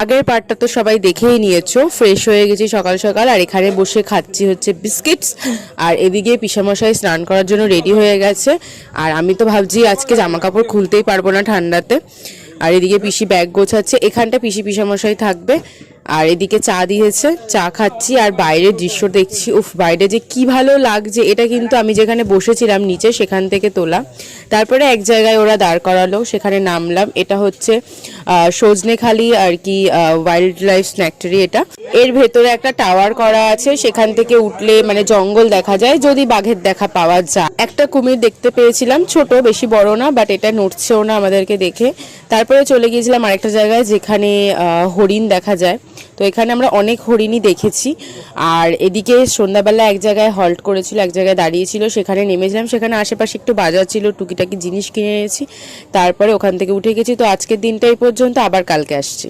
আগের পার্টটা তো সবাই দেখেই নিয়েছো। ফ্রেশ হয়ে গেছি সকাল সকাল, আর এখানে বসে খাচ্ছি হচ্ছে বিস্কিটস। আর এদিকে পিসামশাই স্নান করার জন্য রেডি হয়ে গেছে। আর আমি তো ভাবছি আজকে জামা কাপড় খুলতেই পারবো না ঠান্ডাতে। আর এদিকে পিসি ব্যাগ গোছাচ্ছে, এখানটা পিসামশাই থাকবে। আর এদিকে চা দিয়েছে, চা খাচ্ছি আর বাইরের দৃশ্য দেখছি। উফ, বাইরে যে কি ভালো লাগছে। এটা কিন্তু আমি যেখানে বসেছিলাম নিচে সেখান থেকে তোলা। তারপরে এক জায়গায় ওরা দাঁড় করালো, সেখানে নামলাম। এটা হচ্ছে সজনেখালি আর কি ওয়াইল্ড লাইফ স্যাংচুয়ারি। এটা এর ভেতরে একটা টাওয়ার করা আছে, সেখান থেকে উঠলে মানে জঙ্গল দেখা যায় যদি বাঘের দেখা পাওয়া যায়। একটা কুমির দেখতে পেয়েছিলাম, ছোট, বেশি বড় না, বাট এটা নড়ছেও না আমাদেরকে দেখে। তারপরে চলে গিয়েছিলাম আরেকটা জায়গায় যেখানে হরিণ দেখা যায়। তো এখানে আমরা অনেক হরিণই দেখেছি। আর এদিকে সন্ধ্যাবেলা এক জায়গায় হল্ট করেছিল, এক জায়গায় দাঁড়িয়েছিল, সেখানে নেমেছিলাম। সেখানে আশেপাশে একটু বাজার ছিল, টুকিটাকি জিনিস কিনে নিয়েছি। তারপরে ওখান থেকে উঠে গেছি। তো আজকের দিনটা এই পর্যন্ত, আবার কালকে আসছি।